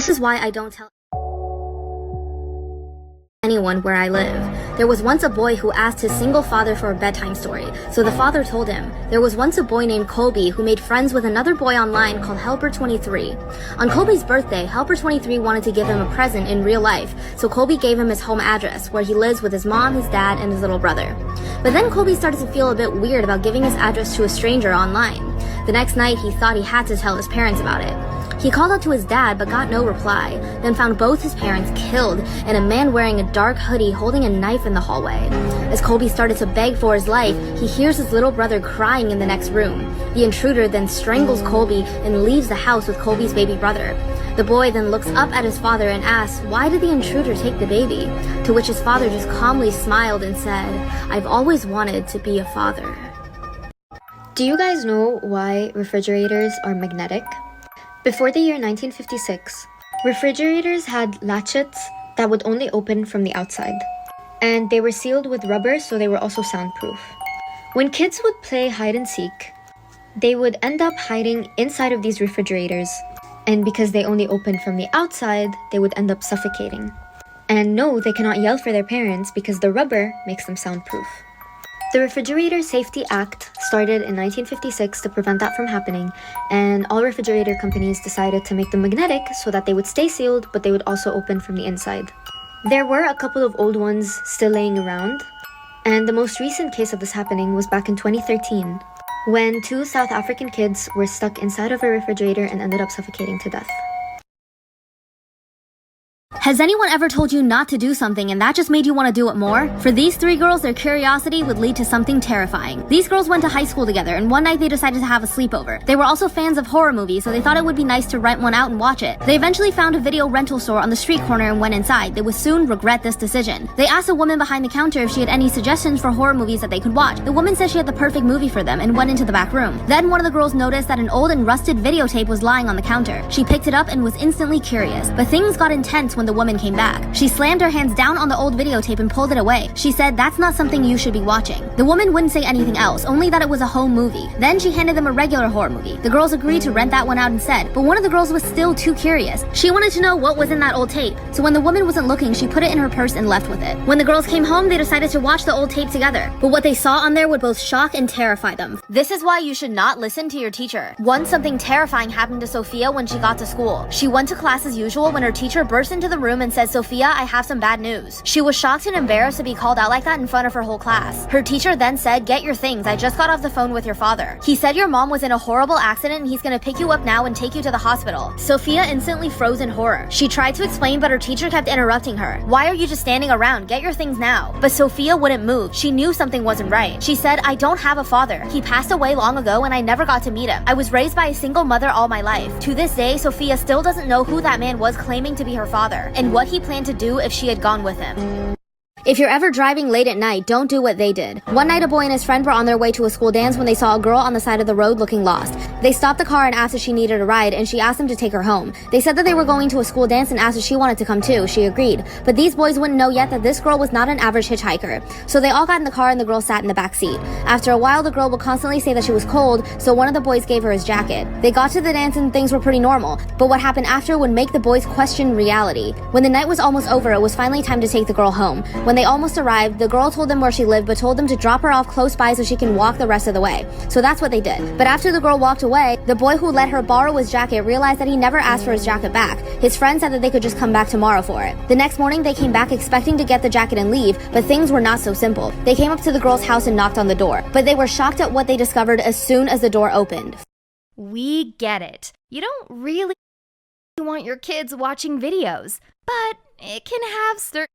This is why I don't tell anyone where I live. There was once a boy who asked his single father for a bedtime story, so the father told him. There was once a boy named Colby who made friends with another boy online called Helper23. On Colby's birthday, Helper23 wanted to give him a present in real life, so Colby gave him his home address, where he lives with his mom, his dad, and his little brother. But then Colby started to feel a bit weird about giving his address to a stranger online. The next night, he thought he had to tell his parents about it. He called out to his dad but got no reply, then found both his parents killed and a man wearing a dark hoodie holding a knife in the hallway. As Colby started to beg for his life, he hears his little brother crying in the next room. The intruder then strangles Colby and leaves the house with Colby's baby brother. The boy then looks up at his father and asks, "Why did the intruder take the baby?" To which his father just calmly smiled and said, "I've always wanted to be a father." Do you guys know why refrigerators are magnetic? Before the year 1956, refrigerators had latchets that would only open from the outside, and they were sealed with rubber, so they were also soundproof. When kids would play hide and seek, they would end up hiding inside of these refrigerators, and because they only opened from the outside, they would end up suffocating. And no, they cannot yell for their parents because the rubber makes them soundproof. The Refrigerator Safety Act started in 1956 to prevent that from happening, and all refrigerator companies decided to make them magnetic so that they would stay sealed, but they would also open from the inside. There were a couple of old ones still laying around, and the most recent case of this happening was back in 2013, when 2 South African kids were stuck inside of a refrigerator and ended up suffocating to death. Has anyone ever told you not to do something and that just made you want to do it more? For these 3 girls, their curiosity would lead to something terrifying. These girls went to high school together, and one night they decided to have a sleepover. They were also fans of horror movies, so they thought it would be nice to rent one out and watch it. They eventually found a video rental store on the street corner and went inside. They would soon regret this decision. They asked a woman behind the counter if she had any suggestions for horror movies that they could watch. The woman said she had the perfect movie for them and went into the back room. Then one of the girls noticed that an old and rusted videotape was lying on the counter. She picked it up and was instantly curious, but things got intense when the woman came back. She slammed her hands down on the old videotape and pulled it away. She said, "That's not something you should be watching." The woman wouldn't say anything else, only that it was a home movie. Then she handed them a regular horror movie. The girls agreed to rent that one out instead, but one of the girls was still too curious. She wanted to know what was in that old tape, so when the woman wasn't looking, she put it in her purse and left with it. When the girls came home, they decided to watch the old tape together, but what they saw on there would both shock and terrify them. This is why you should not listen to your teacher. Once something terrifying happened to Sophia when she got to school. She went to class as usual when her teacher burst into the room and said, "Sophia, I have some bad news." She was shocked and embarrassed to be called out like that in front of her whole class. Her teacher then said, "Get your things, I just got off the phone with your father. He said your mom was in a horrible accident and he's gonna pick you up now and take you to the hospital." Sophia instantly froze in horror. She tried to explain, but her teacher kept interrupting her. "Why are you just standing around? Get your things now." But Sophia wouldn't move. She knew something wasn't right. She said, "I don't have a father. He passed away long ago and I never got to meet him. I was raised by a single mother all my life." To this day, Sophia still doesn't know who that man was claiming to be her father and what he planned to do if she had gone with him. If you're ever driving late at night, don't do what they did. One night, a boy and his friend were on their way to a school dance when they saw a girl on the side of the road looking lost. They stopped the car and asked if she needed a ride, and she asked them to take her home. They said that they were going to a school dance and asked if she wanted to come too. She agreed. But these boys wouldn't know yet that this girl was not an average hitchhiker. So they all got in the car and the girl sat in the back seat. After a while, the girl would constantly say that she was cold, so one of the boys gave her his jacket. They got to the dance and things were pretty normal, but what happened after would make the boys question reality. When the night was almost over, it was finally time to take the girl home. When they almost arrived, the girl told them where she lived, but told them to drop her off close by so she can walk the rest of the way. So that's what they did. But after the girl walked away, the boy who let her borrow his jacket realized that he never asked for his jacket back. His friend said that they could just come back tomorrow for it. The next morning, they came back expecting to get the jacket and leave, but things were not so simple. They came up to the girl's house and knocked on the door, but they were shocked at what they discovered as soon as the door opened. We get it. You don't really want your kids watching videos, but it can have certain